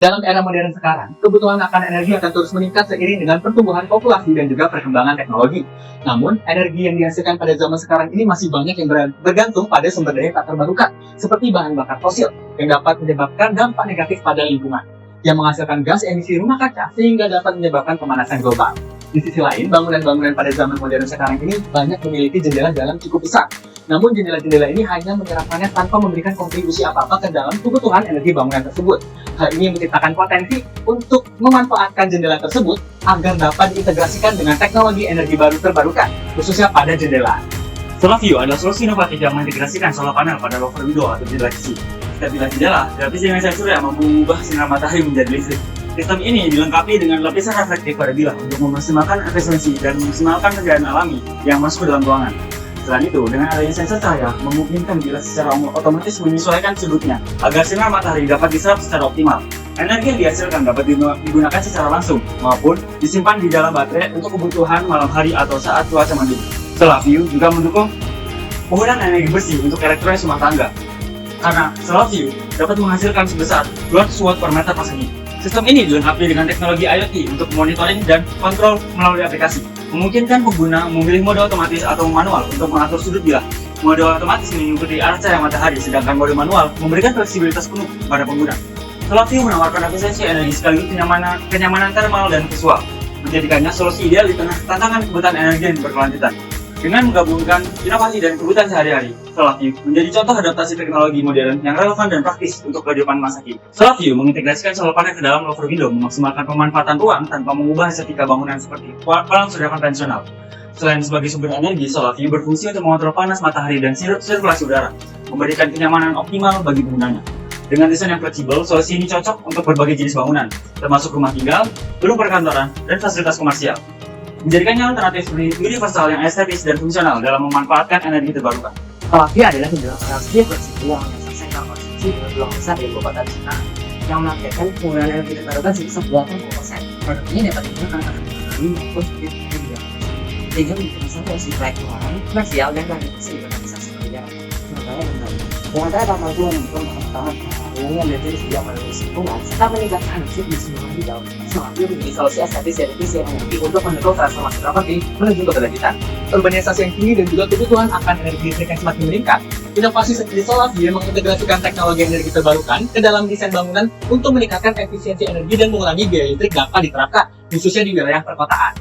Dalam era modern sekarang, kebutuhan akan energi akan terus meningkat seiring dengan pertumbuhan populasi dan juga perkembangan teknologi. Namun, energi yang dihasilkan pada zaman sekarang ini masih banyak yang bergantung pada sumber daya tak terbarukan, seperti bahan bakar fosil, yang dapat menyebabkan dampak negatif pada lingkungan, yang menghasilkan gas emisi rumah kaca sehingga dapat menyebabkan pemanasan global. Di sisi lain, bangunan-bangunan pada zaman modern sekarang ini banyak memiliki jendela dalam cukup besar. Namun jendela-jendela ini hanya menyerapkannya tanpa memberikan kontribusi apa-apa ke dalam kebutuhan energi bangunan tersebut. Hal ini menciptakan potensi untuk memanfaatkan jendela tersebut agar dapat diintegrasikan dengan teknologi energi baru terbarukan, khususnya pada jendela. Solar view adalah solusi inovatif yang mengintegrasikan solar panel pada lower window atau jendela sisi. Setiap bilah jendela dilapisi dengan cahaya surya mampu mengubah sinar matahari menjadi listrik. Sistem ini dilengkapi dengan lapisan reflektif pada bilah untuk memaksimalkan efisiensi dan memaksimalkan cahaya alami yang masuk ke dalam ruangan. Selain itu, dengan adanya sensor cahaya, memungkinkan bilah secara otomatis menyesuaikan sudutnya agar sinar matahari dapat diserap secara optimal. Energi yang dihasilkan dapat digunakan secara langsung maupun disimpan di dalam baterai untuk kebutuhan malam hari atau saat cuaca mendung. Solar view juga mendukung penggunaan energi bersih untuk elektronik rumah tangga, karena solar view dapat menghasilkan sebesar 200 watt per meter persegi. Sistem ini dilengkapi dengan teknologi IoT untuk monitoring dan kontrol melalui aplikasi, memungkinkan pengguna memilih mode otomatis atau manual untuk mengatur sudut bilah. Mode otomatis mengikuti arah cahaya matahari, sedangkan mode manual memberikan fleksibilitas penuh pada pengguna. Solar view menawarkan efisiensi energi sekaligus kenyamanan thermal dan visual, menjadikannya solusi ideal di tengah tantangan kebutuhan energi yang berkelanjutan. Dengan menggabungkan inovasi dan kebutuhan sehari-hari, Solar view menjadi contoh adaptasi teknologi modern yang relevan dan praktis untuk kehidupan masa kini. Solar view mengintegrasikan solar panel ke dalam lower window, memaksimalkan pemanfaatan ruang tanpa mengubah estetika bangunan seperti palang surya konvensional. Selain sebagai sumber energi, solar view berfungsi untuk mengontrol panas matahari dan sirkulasi udara, memberikan kenyamanan optimal bagi penggunanya. Dengan desain yang fleksibel, solusi ini cocok untuk berbagai jenis bangunan, termasuk rumah tinggal, gedung perkantoran, dan fasilitas komersial, menjadikannya alternatif universal yang estetis dan fungsional dalam memanfaatkan energi terbarukan. Solar view adalah jendela panel fleksibel yang menyelesaikan konsumsi dengan peluang besar dari ibu kota China, yang menargetkan penggunaan energi terbarukan sebesar 80%. Produk ini dapat digunakan pada teknologi maupun sudut energi, sehingga menjadi satu opsi baik ruangan, komersial, dan bisa digunakan seperti jarak, surabaya, dan lain. Dengan cara ramah yang mendukung pertama yang menjadi sejauh melalui lingkungan serta meningkatkan efisien di semua hijau. Solar view menjadi solusi estetis dan efisien energi untuk mendukung transformasi properti menuju keberlanjutan. Urbanisasi yang tinggi dan juga kebutuhan akan energi listrik yang semakin meningkat, inovasi seperti solar view mengintegrasikan teknologi energi terbarukan ke dalam desain bangunan untuk meningkatkan efisiensi energi dan mengurangi biaya listrik dapat diterapkan, khususnya di wilayah perkotaan.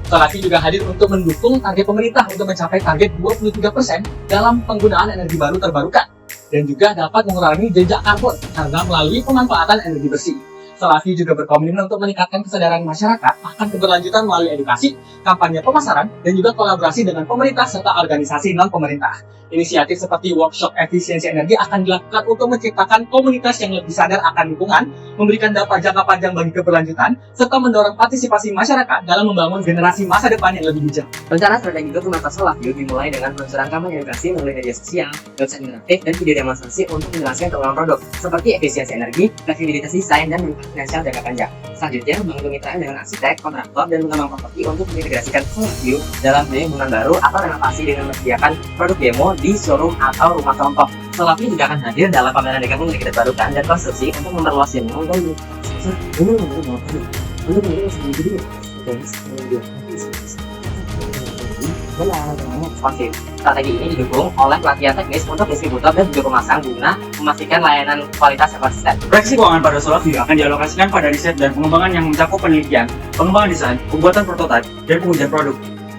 Solar view juga hadir untuk mendukung target pemerintah untuk mencapai target 23% dalam penggunaan energi baru terbarukan, dan juga dapat mengurangi jejak karbon karena melalui pemanfaatan energi bersih. Solar view juga berkomitmen untuk meningkatkan kesadaran masyarakat akan keberlanjutan melalui edukasi, kampanye pemasaran, dan juga kolaborasi dengan pemerintah serta organisasi non-pemerintah. Inisiatif seperti workshop efisiensi energi akan dilakukan untuk menciptakan komunitas yang lebih sadar akan lingkungan, memberikan dampak jangka panjang bagi keberlanjutan, serta mendorong partisipasi masyarakat dalam membangun generasi masa depan yang lebih hijau. Rencana strategi pemanfaatan solar view dimulai dengan peluncuran kampanye edukasi melalui media sosial, website interaktif, dan video demonstrasi untuk menjelaskan keuangan produk, seperti efisiensi energi, fleksibilitas desain, dan manfaat finansial jangka panjang. Selanjutnya, membangun kemitraan dengan arsitek, kontraktor, dan pengembang properti untuk mengintegrasikan solar view dalam bangunan baru atau renovasi dengan menyediakan produk demo di showroom atau rumah contoh. Solar view juga akan hadir dalam pameran gabungan energi terbarukan dan konstruksi untuk memperluas jaringan dan Strategi ini didukung oleh pelatihan teknis untuk distributor dan juga pemasang guna memastikan layanan kualitas yang konsisten. Proyeksi keuangan pada solar view akan dialokasikan pada riset dan pengembangan yang mencakup penelitian, pengembangan desain, pembuatan prototipe, dan pengujian produk.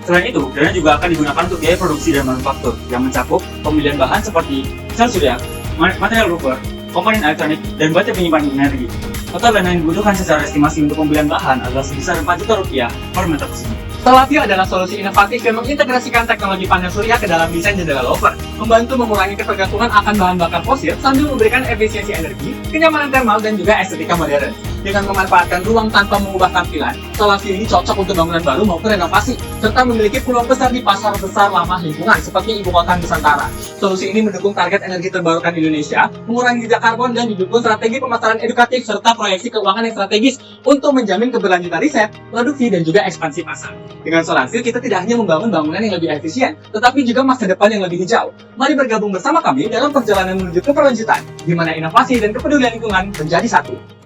Selain itu, dana juga akan digunakan untuk biaya produksi dan manufaktur yang mencakup pembelian bahan seperti sel surya, material rubber, komponen elektronik, dan baterai penyimpan energi. Total dana yang dibutuhkan secara estimasi untuk pembelian bahan adalah sebesar 4 juta rupiah per meter persegi. Solar view adalah solusi inovatif yang mengintegrasikan teknologi panel surya ke dalam desain jendela lover, membantu mengurangi ketergantungan akan bahan bakar fosil sambil memberikan efisiensi energi, kenyamanan thermal, dan juga estetika modern. Dengan memanfaatkan ruang tanpa mengubah tampilan, solar view ini cocok untuk bangunan baru maupun renovasi, serta memiliki peluang besar di pasar besar ramah lingkungan seperti ibu kota Nusantara. Solusi ini mendukung target energi terbarukan Indonesia, mengurangi jejak karbon, dan didukung strategi pemasaran edukatif serta proyeksi keuangan yang strategis untuk menjamin keberlanjutan riset, produksi, dan juga ekspansi pasar. Dengan solar view, kita tidak hanya membangun bangunan yang lebih efisien, tetapi juga masa depan yang lebih hijau. Mari bergabung bersama kami dalam perjalanan menuju keberlanjutan, di mana inovasi dan kepedulian lingkungan menjadi satu.